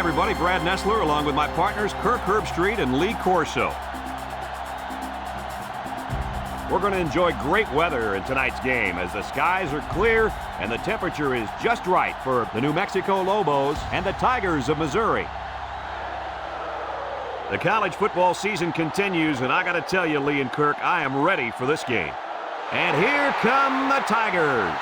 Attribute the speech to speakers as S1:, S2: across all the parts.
S1: everybody. Brad Nessler along with my partners Kirk Herbstreit and Lee Corso. We're going to enjoy great weather in tonight's game as the skies are clear and the temperature is just right for the New Mexico Lobos and the Tigers of Missouri. The college football season continues, and I got to tell you, Lee and Kirk, I am ready for this game. And here come the Tigers.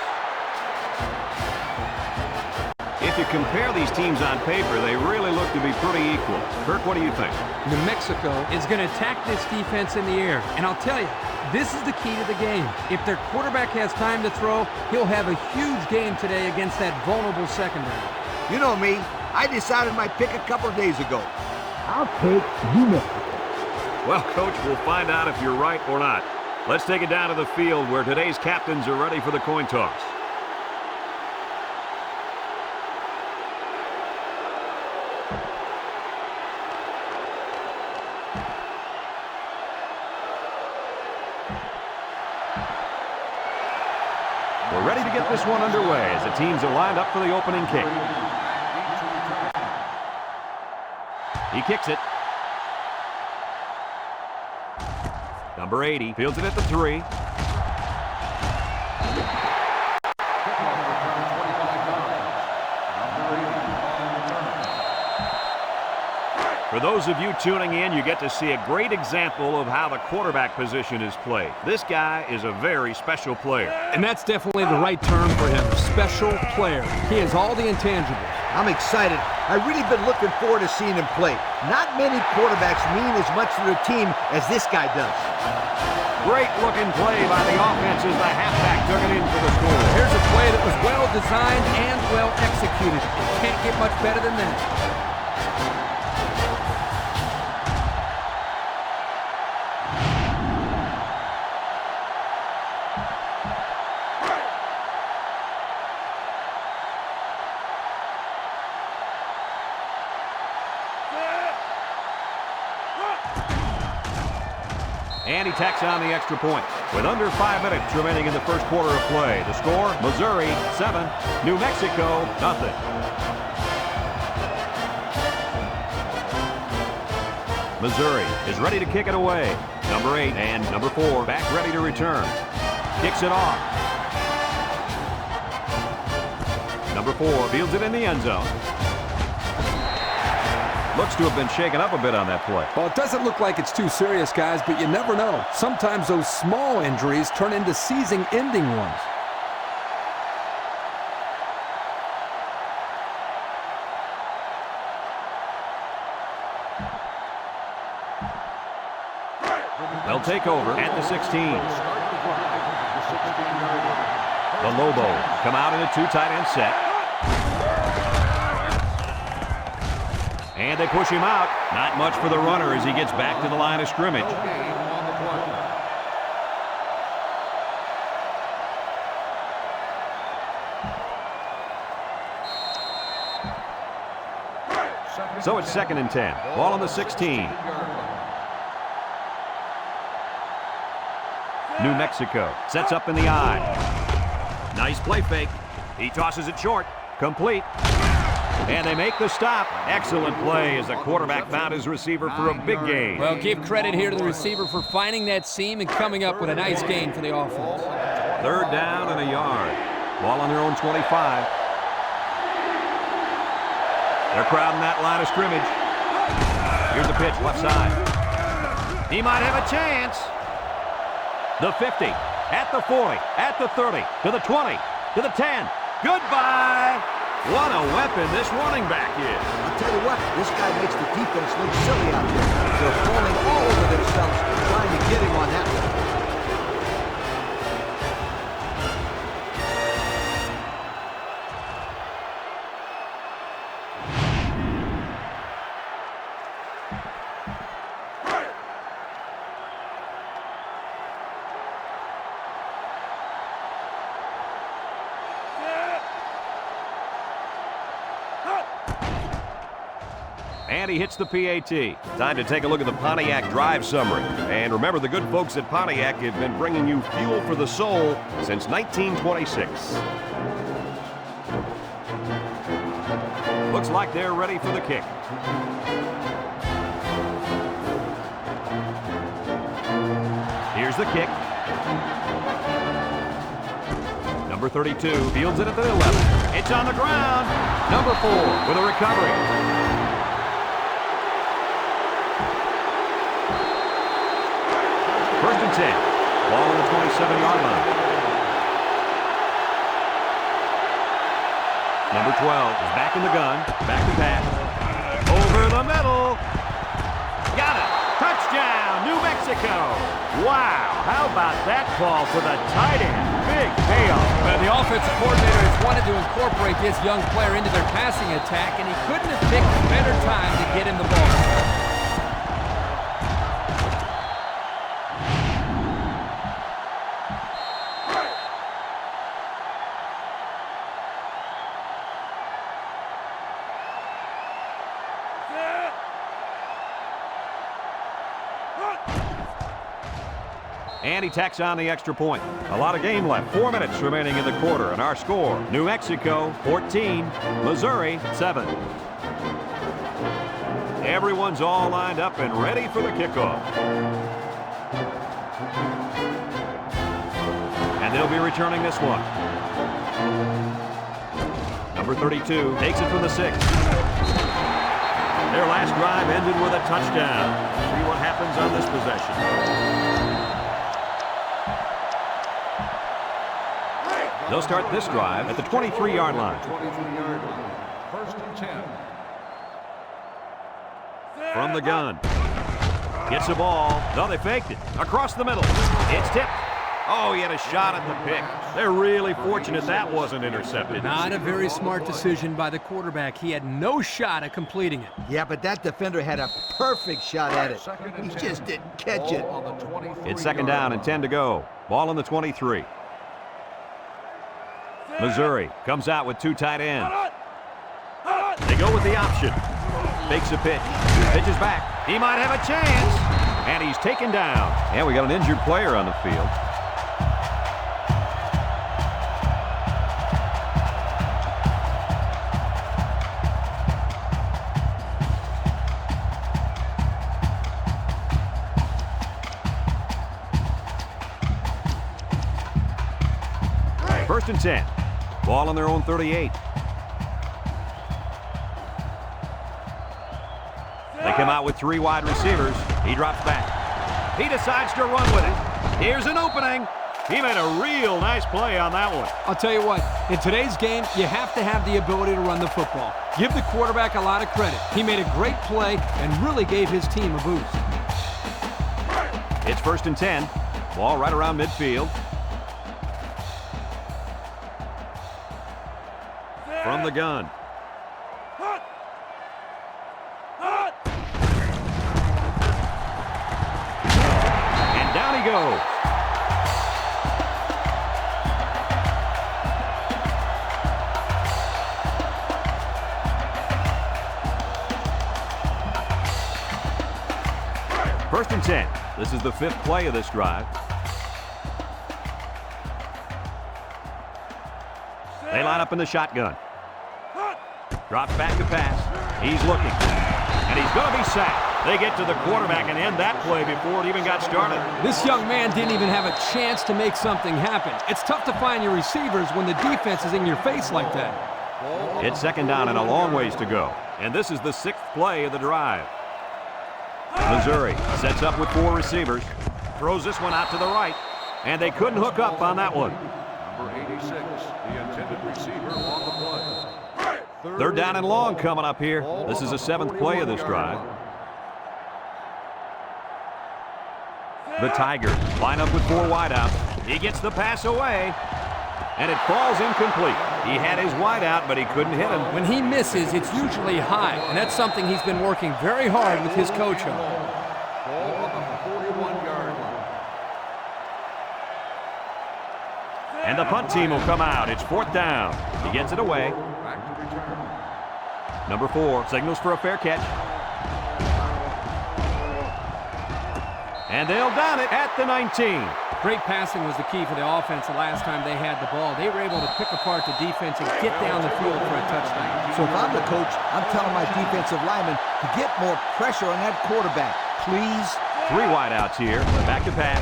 S1: If you compare these teams on paper, they really look to be pretty equal. Kirk, what do you think?
S2: New Mexico is going to attack this defense in the air. And I'll tell you, this is the key to the game. If their quarterback has time to throw, he'll have a huge game today against that vulnerable secondary.
S3: You know me. I decided my pick a couple of days ago.
S4: I'll take New Mexico.
S1: Well, Coach, we'll find out if you're right or not. Let's take it down to the field where today's captains are ready for the coin toss. We're ready to get this one underway as the teams are lined up for the opening kick. He kicks it. Number 80 fields it at the 3. For those of you tuning in, you get to see a great example of how the quarterback position is played. This guy is a very special player.
S2: And that's definitely the right term for him, special player. He has all the intangibles.
S3: I'm excited. I've really been looking forward to seeing him play. Not many quarterbacks mean as much to their team as this guy does.
S1: Great looking play by the offense as the halfback took it in for the score.
S2: Here's a play that was well designed and well executed. It can't get much better than that.
S1: And he tacks on the extra point. With under 5 minutes remaining in the first quarter of play, the score, Missouri 7, New Mexico 0. Missouri is ready to kick it away. Number 8 and number 4 back ready to return. Kicks it off. Number 4 fields it in the end zone. Looks to have been shaken up a bit on that play.
S2: Well, it doesn't look like it's too serious, guys, but you never know. Sometimes those small injuries turn into season-ending ones.
S1: They'll take over at the 16. The Lobos come out in a 2 tight end set. And they push him out. Not much for the runner as he gets back to the line of scrimmage. So it's 2nd and 10. Ball on the 16. New Mexico sets up in the eye. Nice play fake. He tosses it short. Complete. And they make the stop. Excellent play as the quarterback found his receiver for a big gain.
S2: Well, give credit here to the receiver for finding that seam and coming up with a nice gain for the offense.
S1: 3rd down and a yard. Ball on their own 25. They're crowding that line of scrimmage. Here's the pitch, left side. He might have a chance. The 50, at the 40, at the 30, to the 20, to the 10. Goodbye. What a weapon this running back is.
S3: I'll tell you what, this guy makes the defense look silly out there. They're falling all over themselves trying to get him on that one.
S1: And he hits the PAT. Time to take a look at the Pontiac drive summary. And remember, the good folks at Pontiac have been bringing you fuel for the soul since 1926. Looks like they're ready for the kick. Here's the kick. Number 32 fields it at the 11. It's on the ground. Number 4 with a recovery. First and 10. Ball on the 27-yard line. Number 12 is back in the gun. Back to pass. Over the middle. Got it. Touchdown, New Mexico. Wow, how about that call for the tight end? Big payoff.
S2: Well, the offensive coordinator has wanted to incorporate this young player into their passing attack, and he couldn't have picked a better time to get him the ball.
S1: And he tacks on the extra point. A lot of game left. 4 minutes remaining in the quarter. And our score, New Mexico 14, Missouri 7. Everyone's all lined up and ready for the kickoff. And they'll be returning this one. Number 32 takes it from the 6. Their last drive ended with a touchdown. See what happens on this possession. They'll start this drive at the 23-yard line.
S5: 23-yard line. First and 10.
S1: From the gun. Gets the ball. No, they faked it. Across the middle. It's tipped. Oh, he had a shot at the pick. They're really fortunate that wasn't intercepted.
S2: Not a very smart decision by the quarterback. He had no shot at completing it.
S3: Yeah, but that defender had a perfect shot at it. He just didn't catch it.
S1: It's second down and 10 to go. Ball on the 23. Missouri comes out with 2 tight ends. They go with the option. Fakes a pitch. Pitches back. He might have a chance. And he's taken down. And we got an injured player on the field. First and 10. Ball on their own 38. They come out with 3 wide receivers. He drops back. He decides to run with it. Here's an opening. He made a real nice play on that one.
S2: I'll tell you what, in today's game, you have to have the ability to run the football. Give the quarterback a lot of credit. He made a great play and really gave his team a boost.
S1: It's first and 10. Ball right around midfield. From the gun. And down he goes. First and 10. This is the 5th play of this drive. They line up in the shotgun. Drops back to pass. He's looking. And he's going to be sacked. They get to the quarterback and end that play before it even got started.
S2: This young man didn't even have a chance to make something happen. It's tough to find your receivers when the defense is in your face like that.
S1: It's second down and a long ways to go. And this is the 6th play of the drive. Missouri sets up with 4 receivers. Throws this one out to the right. And they couldn't hook up on that one.
S5: Number 86, the intended receiver on the play.
S1: 3rd down and long coming up here. This is the 7th play of this drive. The Tigers line up with 4 wideouts. He gets the pass away. And it falls incomplete. He had his wideout, but he couldn't hit him.
S2: When he misses, it's usually high, and that's something he's been working very hard with his coach on.
S5: Ball on the 41-yard line.
S1: And the punt team will come out. It's 4th down. He gets it away.
S5: Back to return.
S1: Number 4 signals for a fair catch. And they'll down it at the 19.
S2: Great passing was the key for the offense the last time they had the ball. They were able to pick apart the defense and get down the field for a touchdown.
S3: So if I'm the coach, I'm telling my defensive linemen to get more pressure on that quarterback. Please.
S1: 3 wideouts here. Back to pass.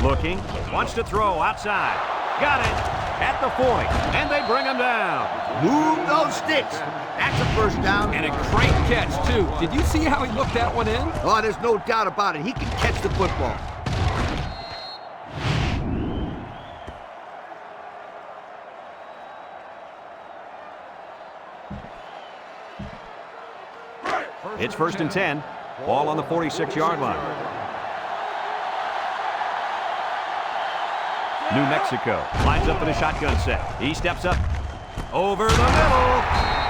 S1: Looking. Wants to throw outside. Got it. At the 40. And they bring him down.
S3: Move those sticks. That's a first down.
S2: And a great catch, too. Did you see how he looked that one in?
S3: Oh, there's no doubt about it. He can catch the football.
S1: It's 1st and 10. Ball on the 46-yard line. New Mexico lines up in a shotgun set. He steps up over the middle,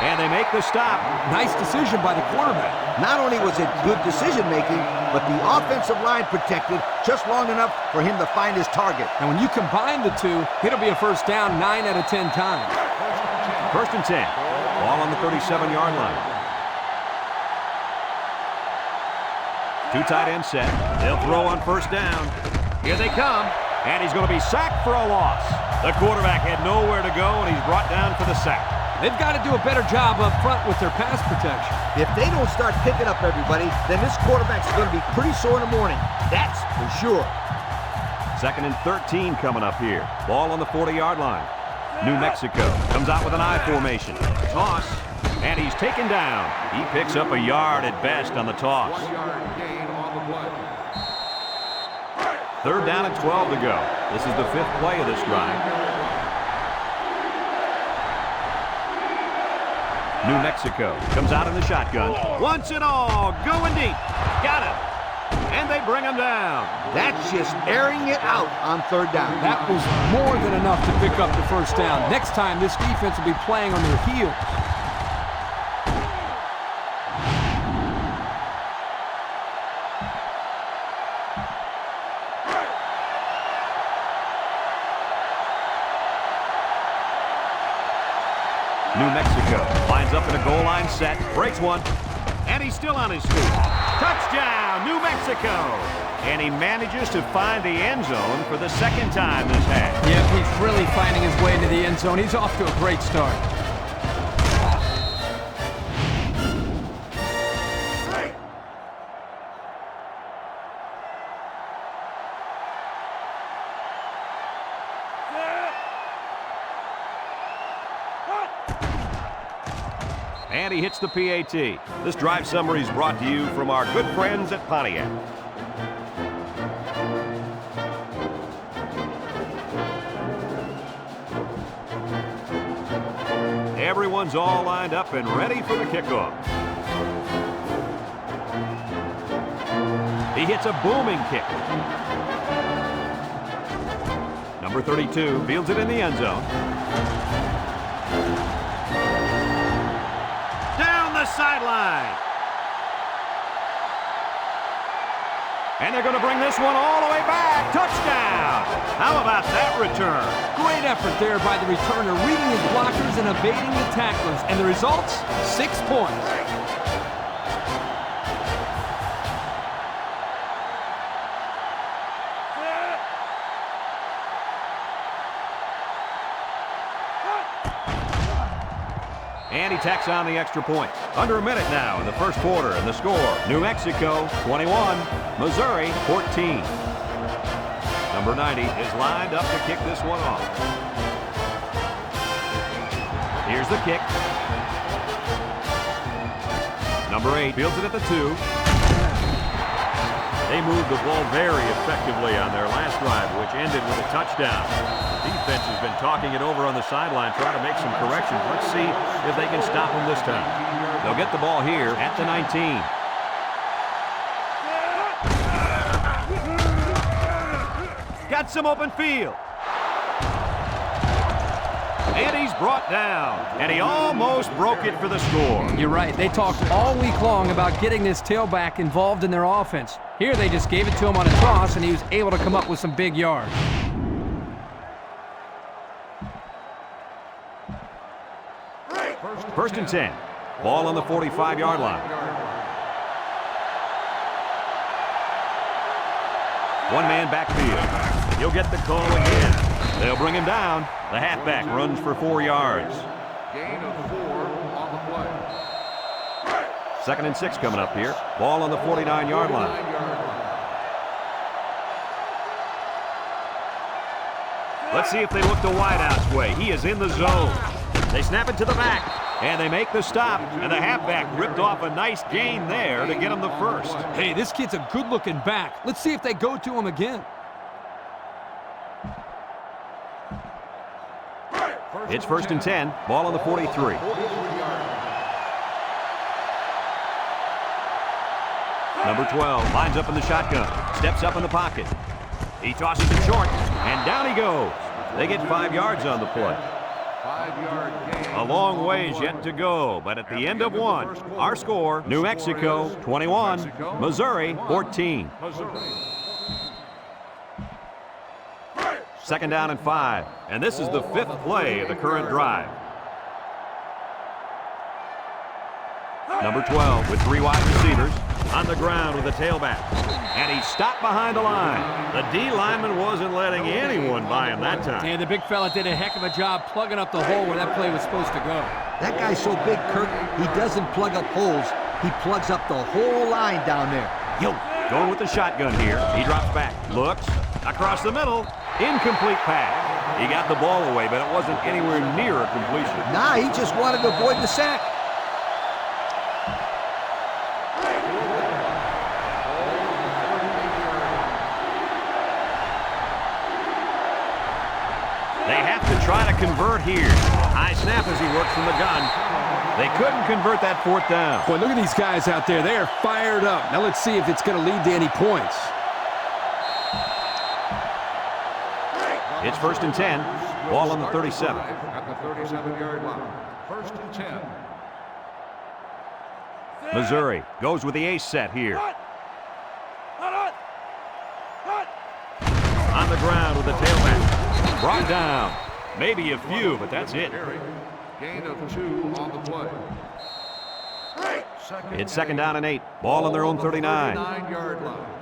S1: and they make the stop.
S2: Nice decision by the quarterback.
S3: Not only was it good decision-making, but the offensive line protected just long enough for him to find his target.
S2: And when you combine the two, it'll be a first down 9 out of 10 times.
S1: 1st and 10. Ball on the 37-yard line. 2 tight end set. They'll throw on 1st down. Here they come. And he's going to be sacked for a loss. The quarterback had nowhere to go, and he's brought down for the sack.
S2: They've got to do a better job up front with their pass protection.
S3: If they don't start picking up everybody, then this quarterback's going to be pretty sore in the morning. That's for sure.
S1: 2nd and 13 coming up here. Ball on the 40-yard line. New Mexico comes out with an I formation. Toss. And he's taken down. He picks up a yard at best on the toss.
S5: 1 yard gain on the play.
S1: 3rd down and 12 to go. This is the 5th play of this drive. New Mexico comes out in the shotgun. Wants it all. Going deep. Got it. And they bring him down.
S3: That's just airing it out on 3rd down.
S2: That was more than enough to pick up the first down. Next time, this defense will be playing on their heels.
S1: New Mexico lines up in a goal line set, breaks one, and he's still on his feet. Touchdown, New Mexico! And he manages to find the end zone for the 2nd time this half.
S2: Yep, he's really finding his way into the end zone. He's off to a great start.
S1: And he hits the PAT. This drive summary is brought to you from our good friends at Pontiac. Everyone's all lined up and ready for the kickoff. He hits a booming kick. Number 32 fields it in the end zone. Sideline. And they're going to bring this one all the way back. Touchdown. How about that return?
S2: Great effort there by the returner, reading his blockers and evading the tacklers. And the results? 6 points.
S1: And he tacks on the extra point. Under a minute now in the 1st quarter, and the score, New Mexico 21, Missouri 14. Number 90 is lined up to kick this one off. Here's the kick. Number 8 fields it at the 2. They moved the ball very effectively on their last drive, which ended with a touchdown. The defense has been talking it over on the sideline, trying to make some corrections. Let's see if they can stop them this time. They'll get the ball here at the 19. Got some open field. And he's brought down. And he almost broke it for the score.
S2: You're right. They talked all week long about getting this tailback involved in their offense. Here they just gave it to him on a toss, and he was able to come up with some big yards.
S1: First and 10. Ball on the 45-yard line. One man backfield. You'll get the call again. They'll bring him down. The halfback runs for 4 yards.
S5: Gain of 4 on the play.
S1: 2nd and 6 coming up here. Ball on the 49-yard line. Let's see if they look the wideout's way. He is in the zone. They snap it to the back, and they make the stop. And the halfback ripped off a nice gain there to get him the first.
S2: Hey, this kid's a good-looking back. Let's see if they go to him again.
S1: It's 1st and 10. Ball on the 43. Number 12 lines up in the shotgun. Steps up in the pocket. He tosses it short, and down he goes. They get 5 yards on the play.
S5: 5-yard gain.
S1: A long ways yet to go, but at the end of one, our score, New Mexico 21, Missouri 14. Second down and 5, and this is the 5th play of the current drive. Number 12 with 3 wide receivers on the ground with a tailback. And he stopped behind the line. The D lineman wasn't letting anyone by him that time.
S2: And the big fella did a heck of a job plugging up the hole where that play was supposed to go.
S3: That guy's so big, Kirk, he doesn't plug up holes. He plugs up the whole line down there.
S1: Yo, going with the shotgun here. He drops back, looks, across the middle, incomplete pass. He got the ball away, but it wasn't anywhere near a completion.
S3: Nah, he just wanted to avoid the sack.
S1: They have to try to convert here. High snap as he works from the gun. They couldn't convert that 4th down.
S6: Boy, look at these guys out there. They are fired up. Now let's see if it's going to lead to any points.
S1: It's 1st and 10. Ball on the 37.
S5: At the 37-yard line. 1st and 10.
S1: Missouri goes with the ace set here. On the ground with the tailback. Brought down. Maybe a few, but that's it.
S5: Gain of 2 on the play.
S1: It's 2nd down and 8. Ball on their own 39.
S5: 39-yard line.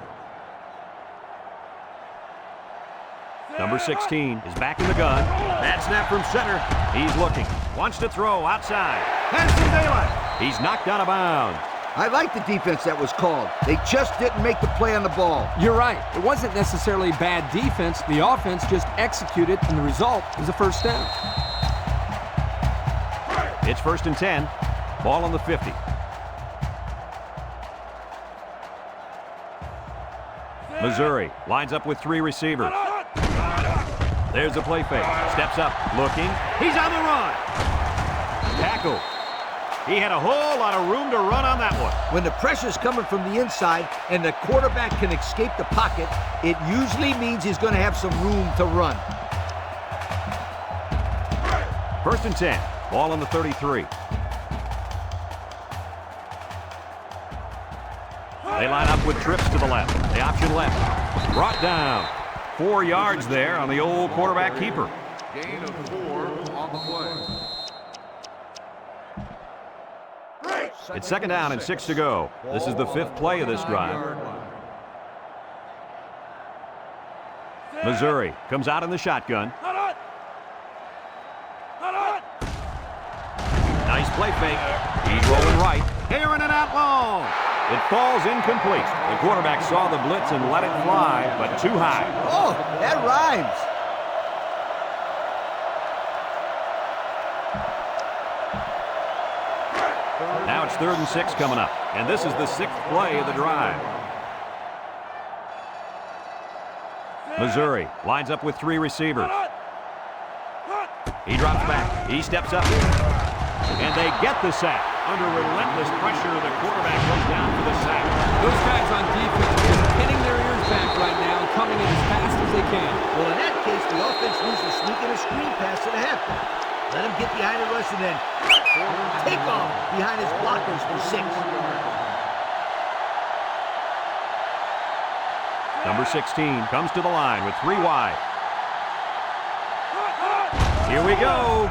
S1: Number 16 is back in the gun. Bad snap from center. He's looking. Wants to throw outside. Has some daylight. He's knocked out of bounds.
S3: I like the defense that was called. They just didn't make the play on the ball.
S2: You're right. It wasn't necessarily bad defense. The offense just executed, and the result is a first down.
S1: It's 1st and 10. Ball on the 50. Missouri lines up with 3 receivers. There's the play fake. Steps up, looking. He's on the run. Tackle. He had a whole lot of room to run on that one.
S3: When the pressure's coming from the inside and the quarterback can escape the pocket, it usually means he's going to have some room to run.
S1: 1st and 10. Ball on the 33. They line up with trips to the left. The option left. Brought down. 4 yards there on the old quarterback keeper.
S5: Gain of 4 on the play.
S1: It's 2nd down and 6 to go. This is the 5th play of this drive. Missouri comes out in the shotgun. Nice play fake. He's rolling right. Airing it out long. It falls incomplete. The quarterback saw the blitz and let it fly, but too high.
S3: Oh, that rhymes.
S1: Now it's 3rd and 6 coming up, and this is the 6th play of the drive. Missouri lines up with 3 receivers. He drops back. He steps up. And they get the sack. Under relentless pressure, the quarterback goes down for the sack.
S2: Those guys on defense are just pinning their ears back right now and coming in as fast as they can.
S3: Well, in that case, the offense needs to sneak in a screen pass to the halfback. Let him get behind the rush and then take off behind his blockers for 6.
S1: Number 16 comes to the line with 3 wide. Here we go.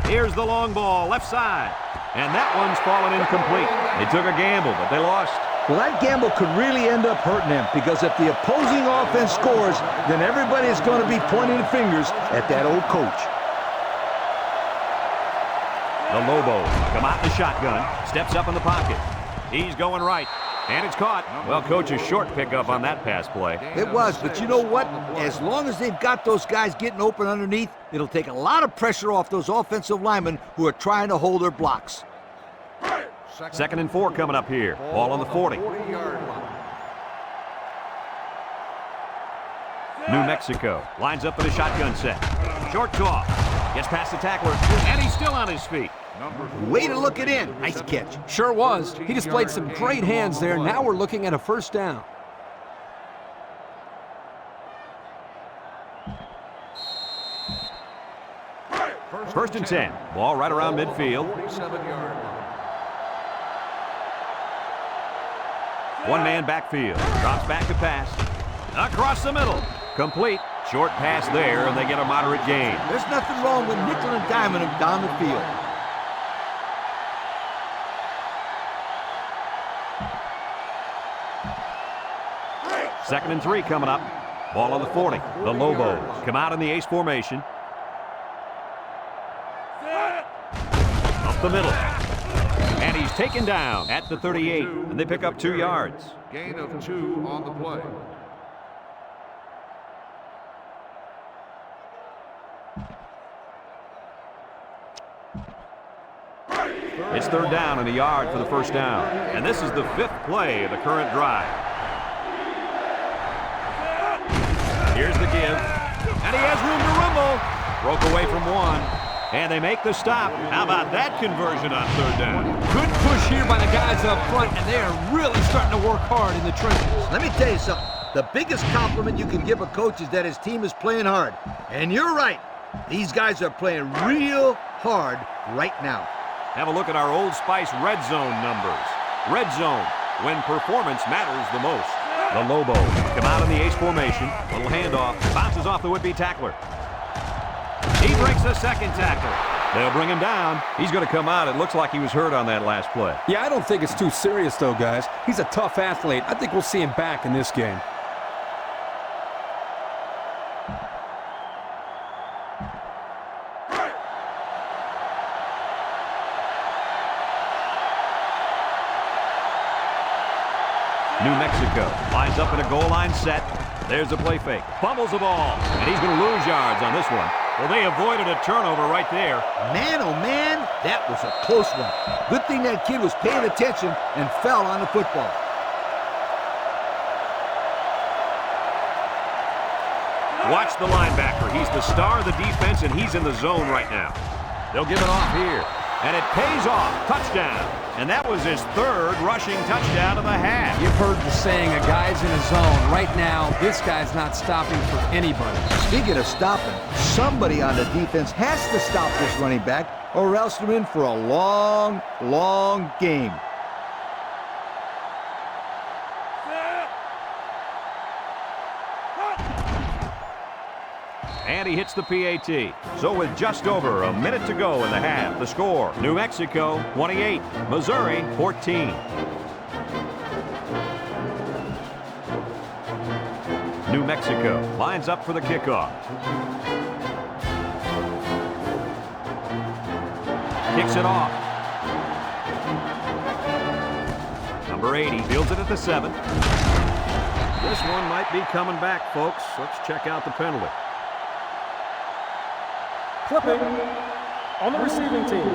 S1: Here's the long ball, left side. And that one's fallen incomplete. They took a gamble, but they lost.
S3: Well, that gamble could really end up hurting them, because if the opposing offense scores, then everybody's going to be pointing fingers at that old coach.
S1: The Lobos come out in the shotgun, steps up in the pocket. He's going right, and it's caught. Well, coach, a short pickup on that pass play.
S3: It was, but you know what? As long as they've got those guys getting open underneath, it'll take a lot of pressure off those offensive linemen who are trying to hold their blocks.
S1: 2nd and 4 coming up here. Ball on the 40. New Mexico lines up in a shotgun set. Short toss. Gets past the tackler, and he's still on his feet.
S3: Way to look it in. Nice catch.
S2: Sure was. He displayed some great hands there. Now we're looking at a first down.
S1: First and 10. Ball right around midfield. One-man backfield. Drops back to pass. Across the middle. Complete. Short pass there, and they get a moderate gain.
S3: There's nothing wrong with nickel and diming them down the field.
S1: Second and 3 coming up. Ball on the 40. The Lobos come out in the ace formation. Up the middle. And he's taken down at the 38. And they pick up 2 yards.
S5: Gain of 2 on the play.
S1: It's 3rd down and a yard for the first down. And this is the 5th play of the current drive. Here's the give. And he has room to rumble. Broke away from 1. And they make the stop. How about that conversion on 3rd down?
S2: Good push here by the guys up front, and they are really starting to work hard in the trenches.
S3: Let me tell you something. The biggest compliment you can give a coach is that his team is playing hard. And you're right. These guys are playing real hard right now.
S1: Have a look at our Old Spice red zone numbers. Red zone, when performance matters the most. The Lobos come out in the ace formation. Little handoff. Bounces off the would-be tackler. He breaks the second tackle. They'll bring him down. He's going to come out. It looks like he was hurt on that last play.
S6: Yeah, I don't think it's too serious, though, guys. He's a tough athlete. I think we'll see him back in this game.
S1: New Mexico lines up in a goal line set. There's a play fake. Fumbles the ball, and he's going to lose yards on this one. Well, they avoided a turnover right there.
S3: Man, oh man, that was a close one. Good thing that kid was paying attention and fell on the football.
S1: Watch the linebacker. He's the star of the defense, and he's in the zone right now. They'll give it off here, and it pays off. Touchdown. And that was his 3rd rushing touchdown of the half.
S2: You've heard the saying, a guy's in a zone. Right now, this guy's not stopping for anybody.
S3: Speaking of stopping, somebody on the defense has to stop this running back, or else they're in for a long, long game.
S1: And he hits the PAT. So with just over a minute to go in the half, the score, New Mexico 28, Missouri 14. New Mexico lines up for the kickoff. Kicks it off. Number 80 fields it at the 7. This one might be coming back, folks. Let's check out the penalty.
S7: Clipping on the receiving team.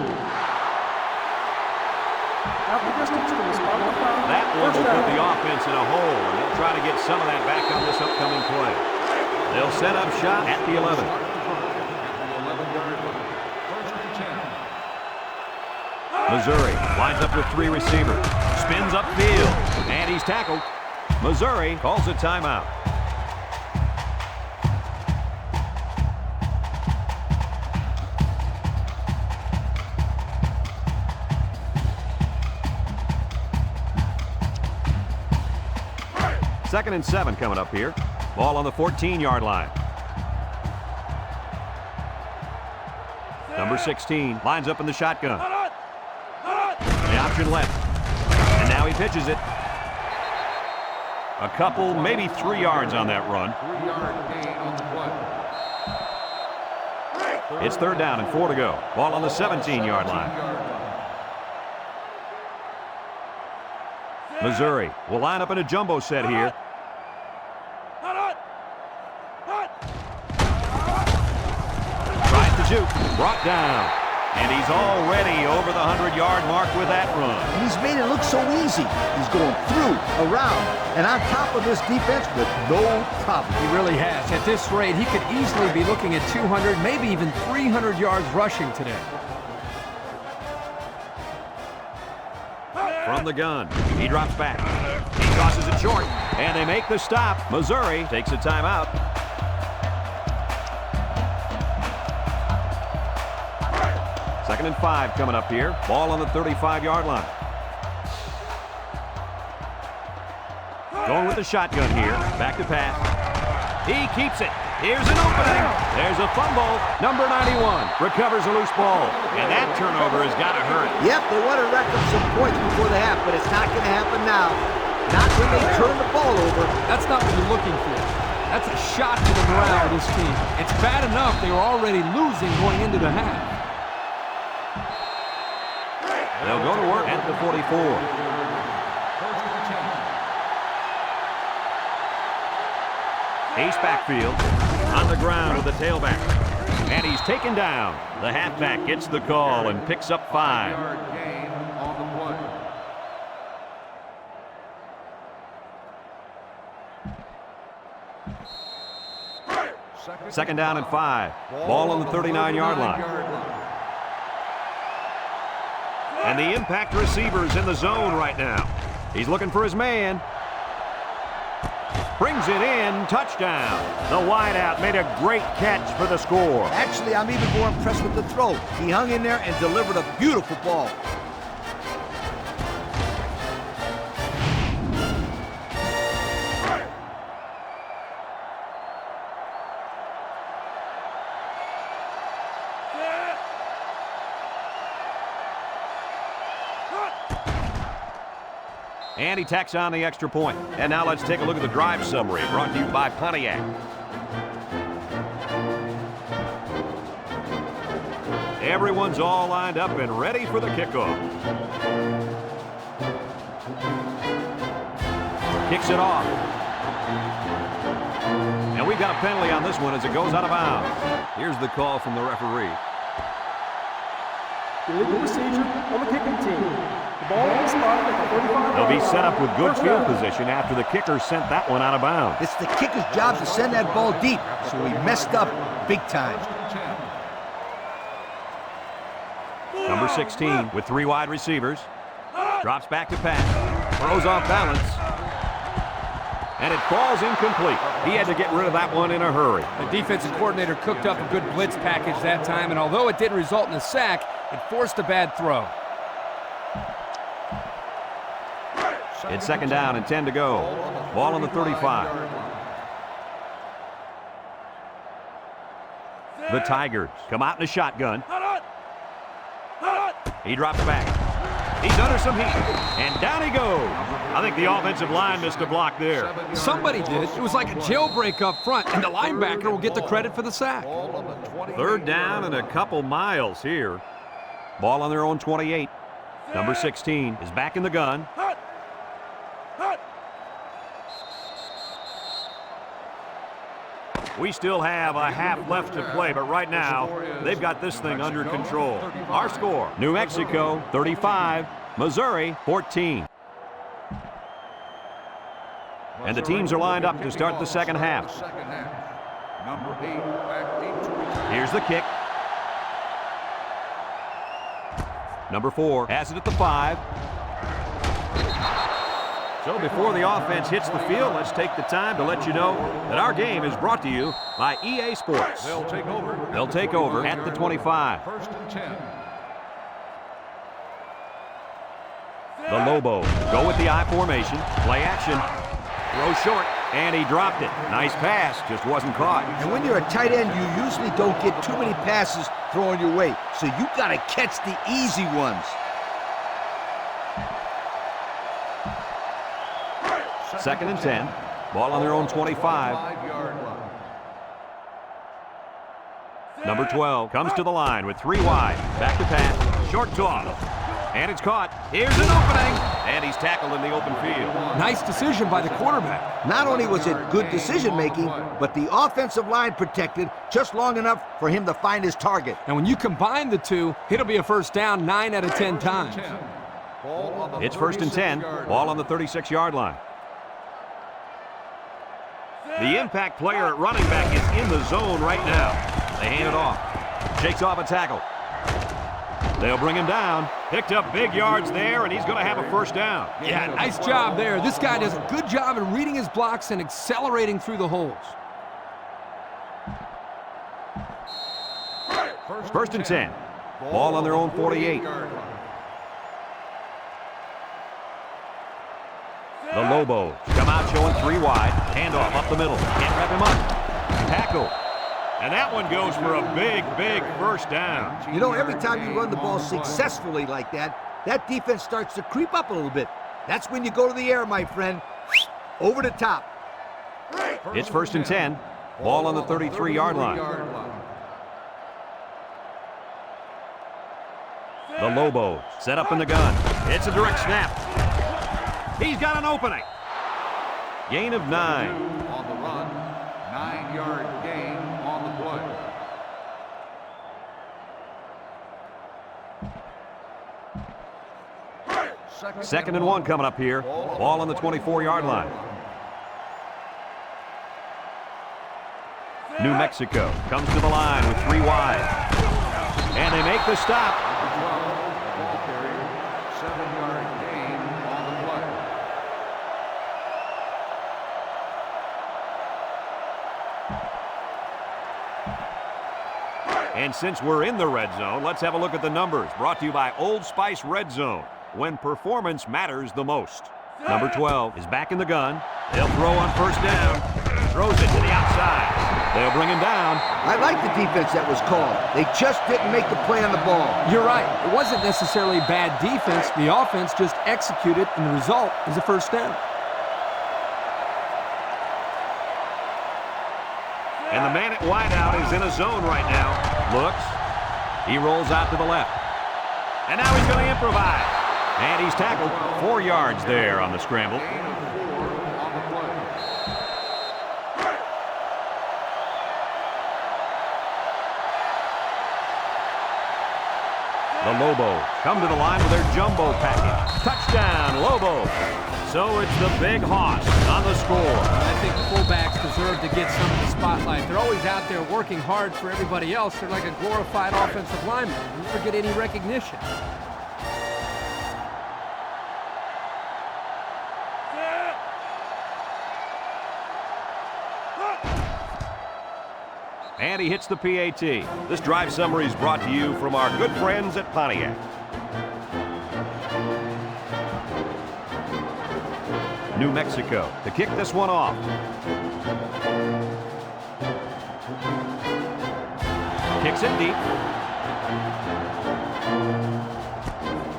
S7: After distance to respond to foul.
S1: That one will put the offense in a hole, and they'll try to get some of that back on this upcoming play. They'll set up shop at the 11. Missouri lines up with 3 receivers. Spins upfield, and he's tackled. Missouri calls a timeout. Second and 7 coming up here. Ball on the 14-yard line. Number 16 lines up in the shotgun. The option left. And now he pitches it. A couple, maybe 3 yards on that run.
S5: 3-yard gain on the play.
S1: It's 3rd down and 4 to go. Ball on the 17-yard line. Missouri will line up in a jumbo set here. Tries to shoot. Brought down. And he's already over the 100-yard mark with that run.
S3: And he's made it look so easy. He's going through, around, and on top of this defense with no problem.
S2: He really has. At this rate, he could easily be looking at 200, maybe even 300 yards rushing today.
S1: From the gun, he drops back. He tosses it short, and they make the stop. Missouri takes a timeout. 2nd and 5 coming up here. Ball on the 35-yard line. Going with the shotgun here. Back to pass. He keeps it. Here's an opening. There's a fumble. Number 91 recovers a loose ball. And that turnover has got to hurt.
S3: Yep, they want to rack up some points before the half, but it's not going to happen now. Not when they turn the ball over.
S2: That's not what you're looking for. That's a shot to the morale of this team. It's bad enough they were already losing going into the half.
S1: They'll go to work at the 44. Ace backfield on the ground with the tailback. And he's taken down. The halfback gets the call and picks up 5.
S5: 5-yard gain on the play.
S1: 2nd down and 5. Ball on the 39-yard line. And the impact receiver's in the zone right now. He's looking for his man. Brings it in. Touchdown. The wideout made a great catch for the score.
S3: Actually, I'm even more impressed with the throw. He hung in there and delivered a beautiful ball.
S1: And he tacks on the extra point. And now let's take a look at the drive summary brought to you by Pontiac. Everyone's all lined up and ready for the kickoff. Kicks it off. And we've got a penalty on this one as it goes out of bounds. Here's the call from the referee.
S7: Illegal procedure on the kicking team. The ball will be spotted at the 45.
S1: They'll be set up with good field position after the kicker sent that one out of bounds.
S3: It's the kicker's job to send that ball deep, so he messed up big time.
S1: Number 16 with 3 wide receivers. Drops back to pass. Throws off balance. And it falls incomplete. He had to get rid of that one in a hurry.
S2: The defensive coordinator cooked up a good blitz package that time, and although it didn't result in a sack, it forced a bad throw.
S1: It's 2nd down and 10 to go. Ball on the 35. The Tigers come out in a shotgun. He drops back. He's under some heat. And down he goes. I think the offensive line missed a block there.
S2: Somebody did. It was like a jailbreak up front, and the linebacker will get the credit for the sack.
S1: 3rd down and a couple miles here. Ball on their own 28. Number 16 is back in the gun. We still have a half left to play, but right now, they've got this thing under control. Our score, New Mexico 35, Missouri 14. And the teams are lined up to start the second half.
S5: Number 8 back 8.
S1: Here's the kick. Number 4 has it at the 5. So before the offense hits the field, let's take the time to let you know that our game is brought to you by EA Sports.
S5: They'll take over.
S1: They'll take over at the 25.
S5: 1st and 10.
S1: The Lobos go with the I formation. Play action. Throw short. And he dropped it. Nice pass. Just wasn't caught.
S3: And when you're a tight end, you usually don't get too many passes thrown your way. So you got to catch the easy ones.
S1: Second and 10. Ball on their own 25.
S5: 5-yard line.
S1: Number 12 comes to the line with 3 wide. Back to pass. Short toss. And it's caught. Here's an opening. And he's tackled in the open field.
S6: Nice decision by the quarterback.
S3: Not only was it good decision-making, but the offensive line protected just long enough for him to find his target.
S6: And when you combine the two, it'll be a first down 9 out of 10 times.
S1: It's first and 10. Ball on the 36-yard line. The impact player at running back is in the zone right now. They hand it off. Shakes off a tackle. They'll bring him down. Picked up big yards there, and he's going to have a first down.
S6: Yeah, nice job there. This guy does a good job in reading his blocks and accelerating through the holes.
S1: First and 10. Ball on their own 48. The Lobos come out showing 3 wide. Handoff up the middle. Can't wrap him up. Tackle. And that one goes for a big, big first down.
S3: You know, every time you run the ball successfully like that, that defense starts to creep up a little bit. That's when you go to the air, my friend. Over the top.
S1: It's first and 10. Ball on the 33-yard line. The Lobos set up in the gun. It's a direct snap. He's got an opening. Gain of 9.
S5: On the run, 9-yard gain on the play.
S1: Second and 1 coming up here. Ball on the 24-yard line. New Mexico comes to the line with 3 wide. And they make the stop.
S5: 7-yard gain on the play.
S1: And since we're in the red zone, let's have a look at the numbers. Brought to you by Old Spice Red Zone, when performance matters the most. Number 12 is back in the gun. They'll throw on first down. Throws it to the outside. They'll bring him down.
S3: I like the defense that was called. They just didn't make the play on the ball.
S6: You're right. It wasn't necessarily bad defense. The offense just executed, and the result is a first down.
S1: And the man at wideout is in a zone right now. Looks. He rolls out to the left. And now he's going to improvise. And he's tackled 4 yards there on the scramble.
S5: Gain of 4 on the play.
S1: The Lobos come to the line with their jumbo package. Touchdown, Lobos. So it's the big hoss on the score.
S2: I think fullbacks deserve to get some of the spotlight. They're always out there working hard for everybody else. They're like a glorified offensive lineman. They never get any recognition.
S1: And he hits the PAT. This drive summary is brought to you from our good friends at Pontiac. New Mexico to kick this one off. Kicks it deep.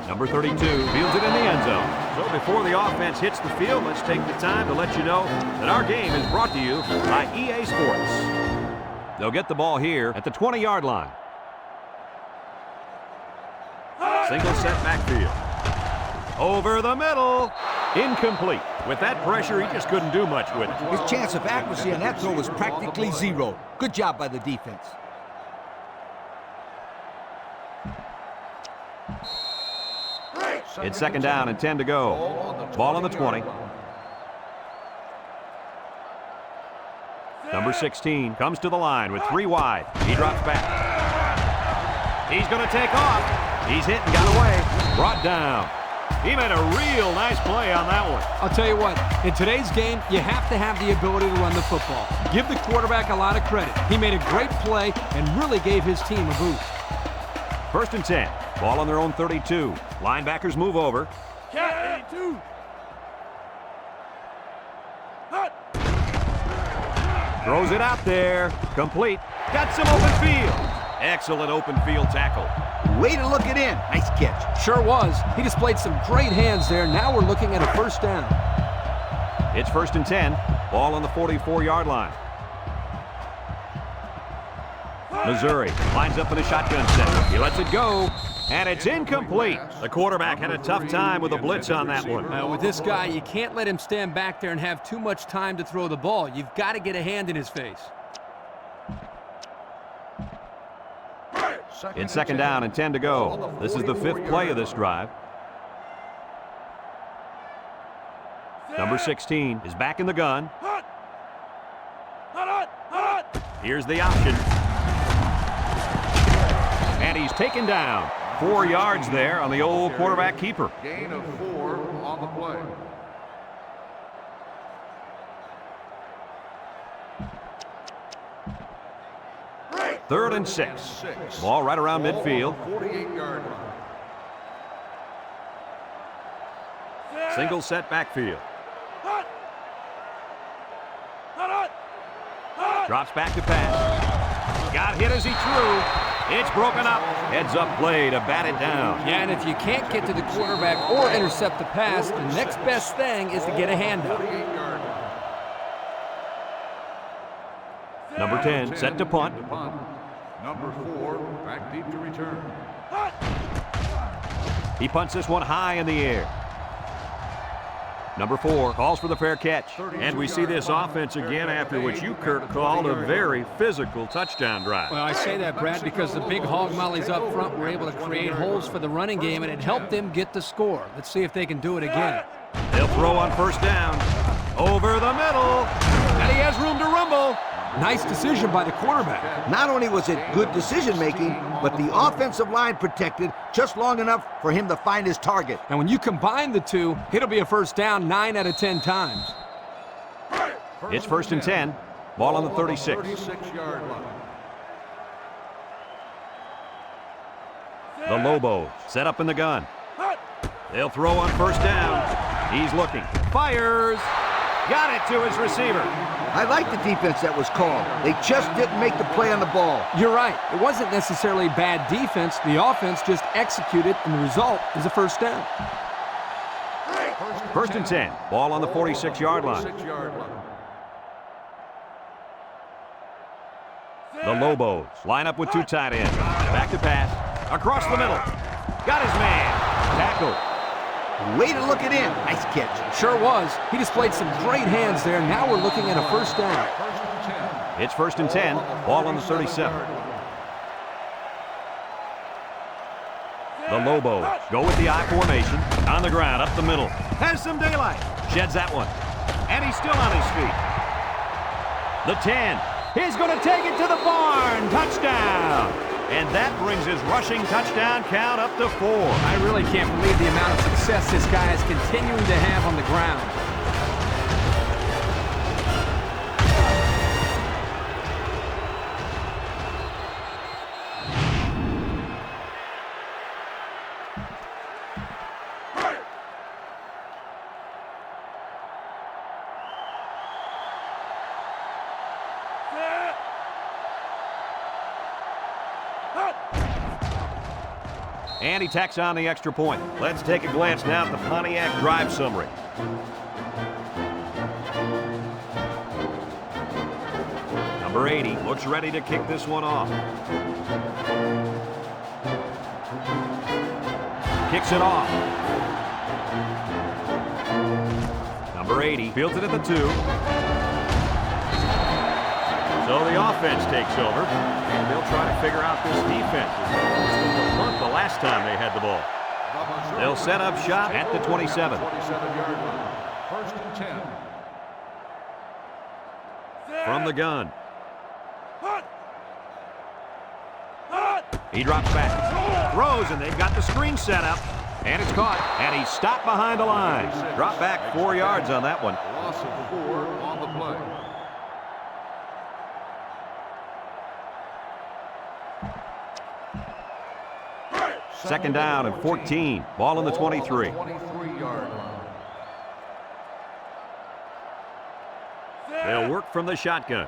S1: Number 32 fields it in the end zone. So before the offense hits the field, let's take the time to let you know that our game is brought to you by EA Sports. They'll get the ball here at the 20-yard line. Single set backfield. Over the middle. Incomplete. With that pressure, he just couldn't do much with it.
S3: His chance of accuracy on that throw was practically 0. Good job by the defense.
S1: It's second down and 10 to go. Ball on the 20. Number 16 comes to the line with 3 wide. He drops back. He's going to take off. He's hit and got away. Brought down. He made a real nice play on that one.
S6: I'll tell you what, in today's game, you have to have the ability to run the football. Give the quarterback a lot of credit. He made a great play and really gave his team a boost.
S1: First and 10. Ball on their own 32. Linebackers move over.
S7: Cat 82.
S1: Throws it out there. Complete. Got some open field. Excellent open field tackle.
S3: Way to look it in. Nice catch.
S6: Sure was. He displayed some great hands there. Now we're looking at a first down.
S1: It's 1st and 10. Ball on the 44-yard line. Missouri lines up in a shotgun set. He lets it go, and it's incomplete. The quarterback had a tough time with a blitz on that one.
S2: With this guy, you can't let him stand back there and have too much time to throw the ball. You've got to get a hand in his face.
S1: It's 2nd down and 10 to go. This is the 5th play of this drive. Number 16 is back in the gun. Here's the option. And he's taken down. 4 yards there on the old quarterback keeper.
S5: Gain of 4 on the play.
S1: Third and 6. Ball right around midfield.
S5: 48-yard line.
S1: Single set backfield. Drops back to pass. Got hit as he threw. It's broken up. Heads up play to bat it down.
S2: Yeah, and if you can't get to the quarterback or intercept the pass, the next best thing is to get a handout.
S5: 48-yard line.
S1: Number 10 set to punt.
S5: Number 4 back deep to return.
S1: He punts this one high in the air. Number 4 calls for the fair catch. And we see this offense again after what you, Kurt, called a very physical touchdown drive.
S2: Well, I say that, Brad, because the big hog mollies up front were able to create holes for the running game, and it helped them get the score. Let's see if they can do it again.
S1: They'll throw on 1st down. Over the middle. And he has room to rumble.
S2: Nice decision by the quarterback.
S3: Not only was it good decision-making, but the offensive line protected just long enough for him to find his target.
S2: And when you combine the two, it'll be a 1st down 9 out of 10 times.
S1: It's 1st and 10. Ball on the 36.
S5: 36-yard line.
S1: The Lobos set up in the gun. They'll throw on 1st down. He's looking. Fires. Got it to his receiver.
S3: I like the defense that was called. They just didn't make the play on the ball.
S2: You're right. It wasn't necessarily bad defense. The offense just executed, and the result is a 1st down.
S1: 1st and 10. Ball on the 46-yard line.
S5: 46-yard line.
S1: The Lobos line up with 2 tight ends. Back to pass. Across the middle. Got his man. Tackle.
S3: Way to look it in. Nice catch.
S2: Sure was. He displayed some great hands there. Now we're looking at a 1st down.
S5: 1st and 10.
S1: It's 1st and 10. Ball on the 37. The Lobos go with the I formation. On the ground, up the middle. Has some daylight. Sheds that one. And he's still on his feet. The 10. He's going to take it to the barn. Touchdown. And that brings his rushing touchdown count up to 4.
S2: I really can't believe the amount of success this guy is continuing to have on the ground.
S1: And he tacks on the extra point. Let's take a glance now at the Pontiac drive summary. Number 80 looks ready to kick this one off. Kicks it off. Number 80 fields it at the 2. So the offense takes over, and they'll try to figure out this defense. It was the last time they had the ball. They'll set up shop at the 27.
S5: 27-yard line. 1st and 10.
S1: From the gun. He drops back. Throws, and they've got the screen set up. And it's caught. And he's stopped behind the line. Drop back 4 yards on that one.
S5: Loss of 4 on the play.
S1: Second down and 14. Ball on the 23.
S5: 23-yard line.
S1: They'll work from the shotgun.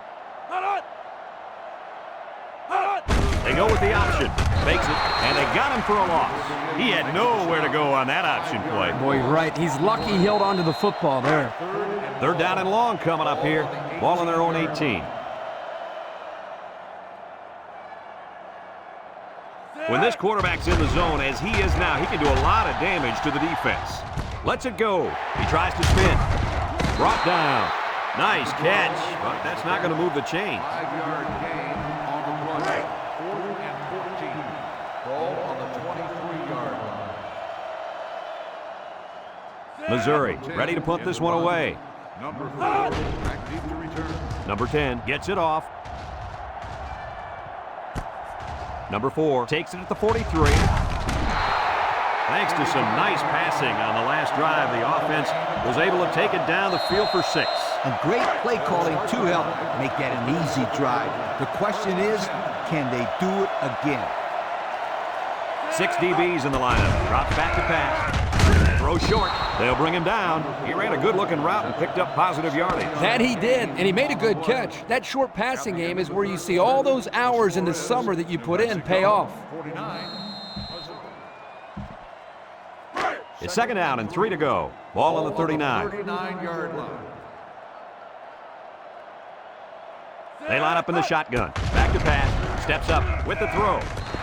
S1: They go with the option. Fakes it, and they got him for a loss. He had nowhere to go on that option play.
S2: Boy, you're right. He's lucky he held on to the football there.
S5: 3rd and
S1: Third down and long coming up here. Ball on their own 18. When this quarterback's in the zone, as he is now, he can do a lot of damage to the defense. Lets it go. He tries to spin. Brought down. Nice catch, but that's not going to move the chains.
S5: 5-yard gain on the play. 4th and 14. Ball on the 23-yard line.
S1: Missouri ready to punt this one away.
S5: Number 4, back deep to return.
S1: Number 10 gets it off. Number 4 takes it at the 43. Thanks to some nice passing on the last drive, the offense was able to take it down the field for 6.
S3: And great play calling to help make that an easy drive. The question is, can they do it again?
S1: 6 DBs in the lineup. Drops back to pass. Throw short. They'll bring him down. He ran a good-looking route and picked up positive yardage.
S2: That he did, and he made a good catch. That short passing game is where you see all those hours in the summer that you put in pay off.
S5: 49.
S1: It's 2nd down and 3 to go. Ball on the 39.
S5: 39-yard line.
S1: They line up in the shotgun. Back to pass. Steps up with the throw.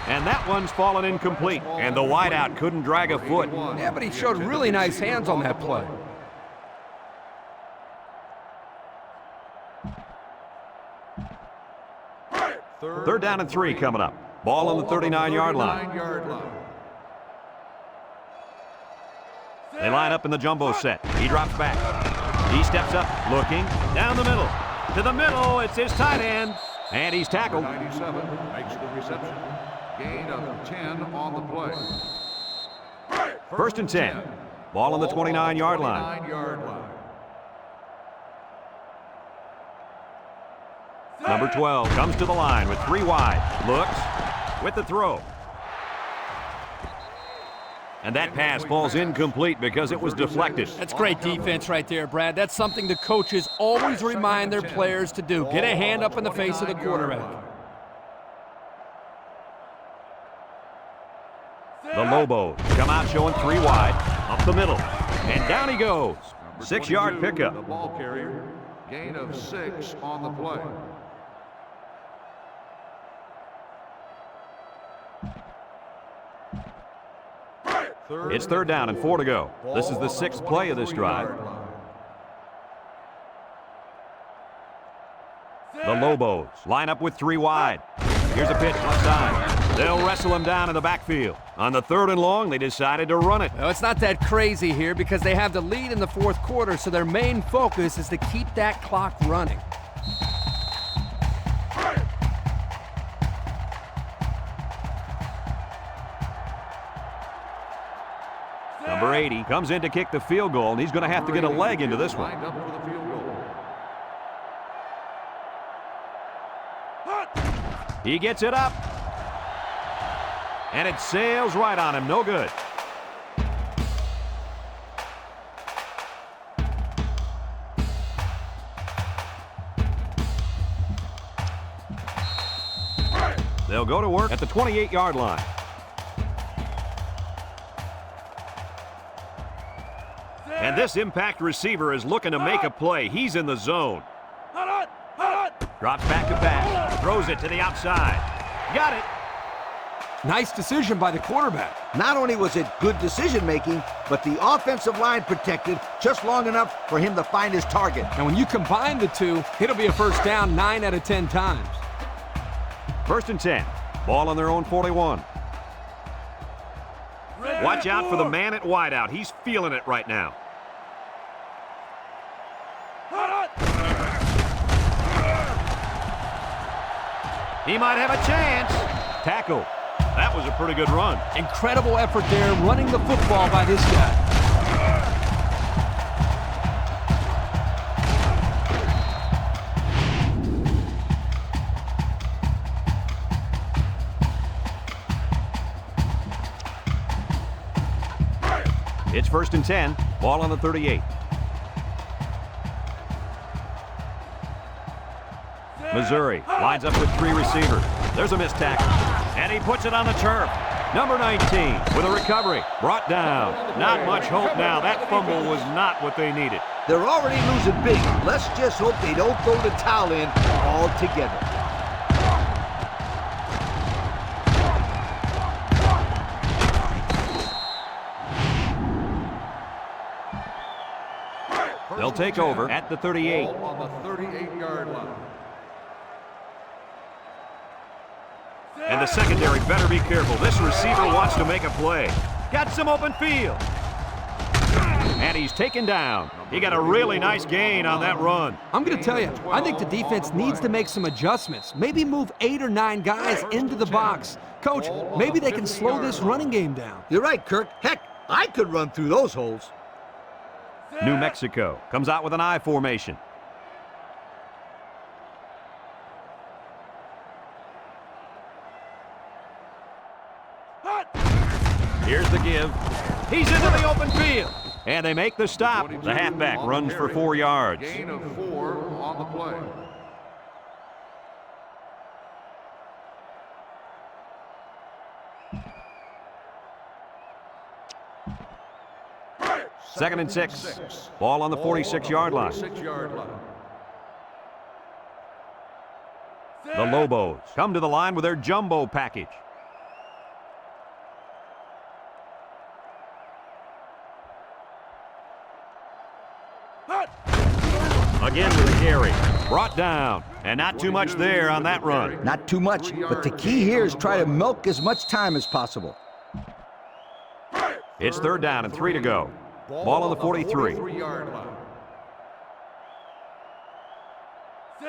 S1: And that one's fallen incomplete. And the wideout couldn't drag a foot.
S2: Yeah, but he showed really nice hands on that play.
S1: Third down and 3 coming up. Ball on the 39-yard line.
S5: 39-yard line.
S1: They line up in the jumbo set. He drops back. He steps up, looking, down the middle. To the middle, it's his tight end. And he's tackled.
S5: 97 makes the reception. Gain of 10 on the play.
S1: 1st and 10. Ball on the 29-yard line.
S5: 29-yard line.
S1: Number 12 comes to the line with 3 wide. Looks with the throw. And that pass falls incomplete because it was deflected.
S2: That's great defense right there, Brad. That's something the coaches always remind their players to do. Get a hand up in the face of the quarterback.
S1: The Lobos come out showing 3 wide, up the middle, and down he goes. 6-yard pickup.
S5: The ball carrier. Gain of 6 on the play.
S1: It's 3rd down and 4 to go. This is the 6th play of this drive. The Lobos line up with 3 wide. Here's a pitch left side. They'll wrestle him down in the backfield. On the 3rd and long, they decided to run it.
S2: Well, it's not that crazy here because they have the lead in the 4th quarter, so their main focus is to keep that clock running.
S1: Number 80 comes in to kick the field goal, and he's going to have to get a leg into this one.
S5: Lined up for the field goal.
S1: He gets it up. And it sails right on him. No good. They'll go to work at the 28-yard line. And this impact receiver is looking to make a play. He's in the zone. Drops back to pass. Throws it to the outside. Got it.
S2: Nice decision by the quarterback.
S3: Not only was it good decision-making, but the offensive line protected just long enough for him to find his target.
S2: And when you combine the two, it'll be a first down 9 out of 10 times.
S1: 1st and 10. Ball on their own 41. Watch out for the man at wideout. He's feeling it right now. He might have a chance. Tackle. That was a pretty good run.
S2: Incredible effort there running the football by this guy.
S1: It's 1st and 10. Ball on the 38. Missouri lines up with 3 receivers. There's a missed tackle. And he puts it on the turf. Number 19 with a recovery. Brought down. Not much hope now. That fumble was not what they needed.
S3: They're already losing big. Let's just hope they don't throw the towel in altogether.
S1: They'll take over at the 38.
S5: Ball on the 38-yard line.
S1: And the secondary better be careful. This receiver wants to make a play. Got some open field. And he's taken down. He got a really nice gain on that run.
S6: I'm going to tell you, I think the defense needs to make some adjustments. Maybe move 8 or 9 guys into the box. Coach, maybe they can slow this running game down.
S3: You're right, Kirk. Heck, I could run through those holes.
S1: New Mexico comes out with an I formation. Here's the give. He's into the open field. And they make the stop. The halfback runs for 4 yards.
S5: Gain of 4 on the play.
S1: Second and 6. Ball on the 46-yard line.
S5: 46-yard line.
S1: The Lobos come to the line with their jumbo package. Again with a carry. Brought down. And not too much there on that run.
S3: Not too much, but the key here is try to milk as much time as possible.
S1: It's 3rd down and 3 to go. Ball on the 43.
S5: 43-yard line.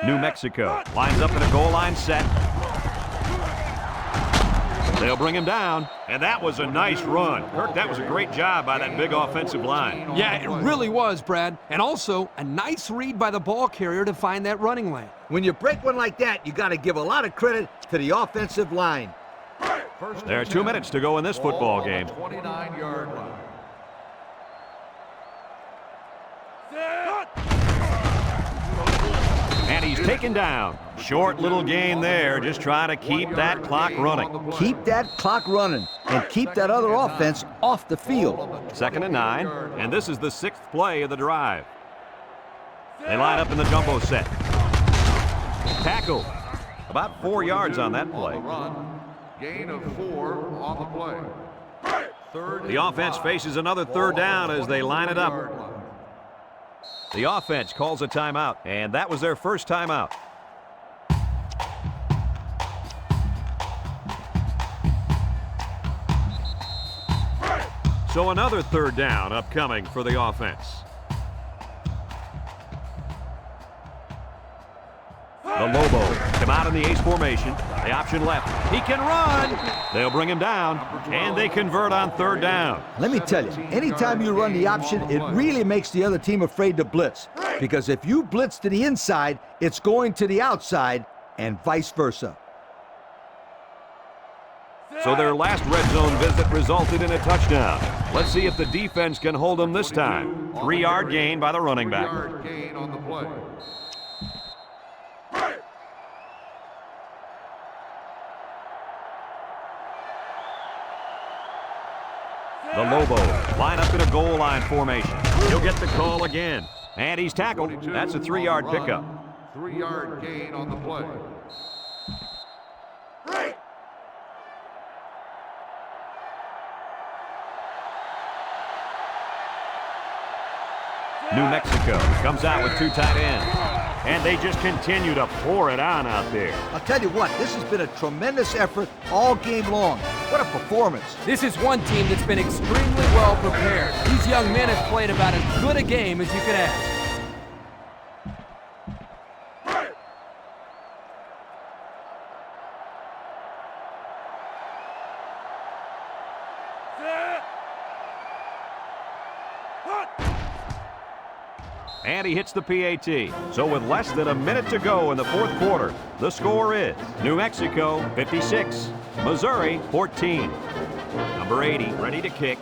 S1: New Mexico lines up in a goal line set. They'll bring him down, and that was a nice run. Kirk, that was a great job by that big offensive line.
S6: Yeah, it really was, Brad. And also, a nice read by the ball carrier to find that running lane.
S3: When you break one like that, you got to give a lot of credit to the offensive line.
S1: There are 2 minutes to go in this football game.
S5: 29-yard line.
S1: And he's taken down. Short little gain there, just trying to keep that clock running.
S3: Keep that clock running and keep that other offense off the field.
S1: 2nd and 9, and this is the 6th play of the drive. They line up in the jumbo set. Tackle. About 4 yards on that play.
S5: Run. Gain of 4 on the play.
S1: The offense faces another 3rd down as they line it up. The offense calls a timeout, and that was their first timeout. So another 3rd down upcoming for the offense. The Lobos come out in the ace formation. The option left. He can run. They'll bring him down, and they convert on 3rd down.
S3: Let me tell you, anytime you run the option, it really makes the other team afraid to blitz. Because if you blitz to the inside, it's going to the outside, and vice versa.
S1: So their last red zone visit resulted in a touchdown. Let's see if the defense can hold them this time. 3-yard gain by the running back.
S5: 3-yard gain on the play.
S1: The Lobos line up in a goal line formation. He'll get the call again. And he's tackled. That's a 3-yard pickup.
S5: 3-yard gain on the play.
S1: New Mexico comes out with 2 tight ends. And they just continue to pour it on out there.
S3: I'll tell you what, this has been a tremendous effort all game long. What a performance.
S2: This is one team that's been extremely well prepared. These young men have played about as good a game as you could ask.
S1: And he hits the PAT. So with less than a minute to go in the 4th quarter, the score is New Mexico 56, Missouri 14. Number 80 ready to kick.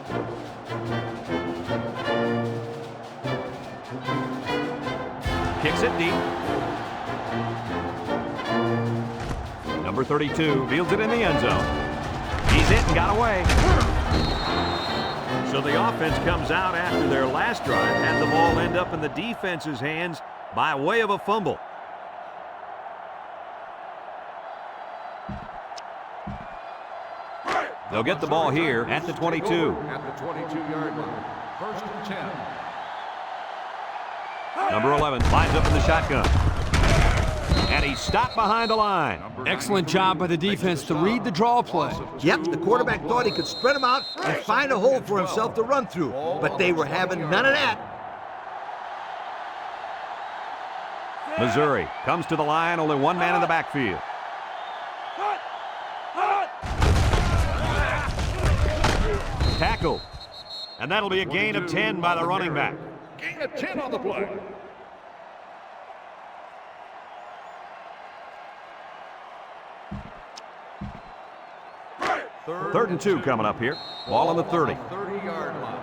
S1: Kicks it deep. Number 32 fields it in the end zone. He's hit and got away. So the offense comes out after their last drive, had the ball end up in the defense's hands by way of a fumble. They'll get the ball here at the 22.
S5: At the 22-yard line. 1st and 10.
S1: Number 11 lines up in the shotgun. And he's stopped behind the line.
S6: Excellent job by the defense to read the draw play.
S3: Yep, the quarterback thought he could spread them out and find a hole for himself to run through, but they were having none of that.
S1: Missouri comes to the line, only one man in the backfield. Tackle. And that'll be a gain of 10 by the running back.
S5: Gain of 10 on the play.
S1: Third and 2 coming up here. Ball on the 30.
S5: 30-yard line.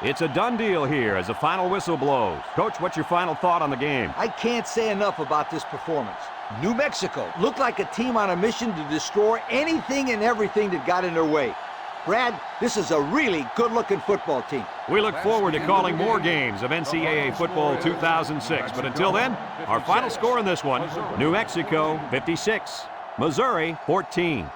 S1: It's a done deal here as the final whistle blows. Coach, what's your final thought on the game?
S3: I can't say enough about this performance. New Mexico looked like a team on a mission to destroy anything and everything that got in their way. Brad, this is a really good-looking football team.
S1: We look forward to calling more games of NCAA Football 2006. But until then, our final score in this one, New Mexico 56, Missouri 14.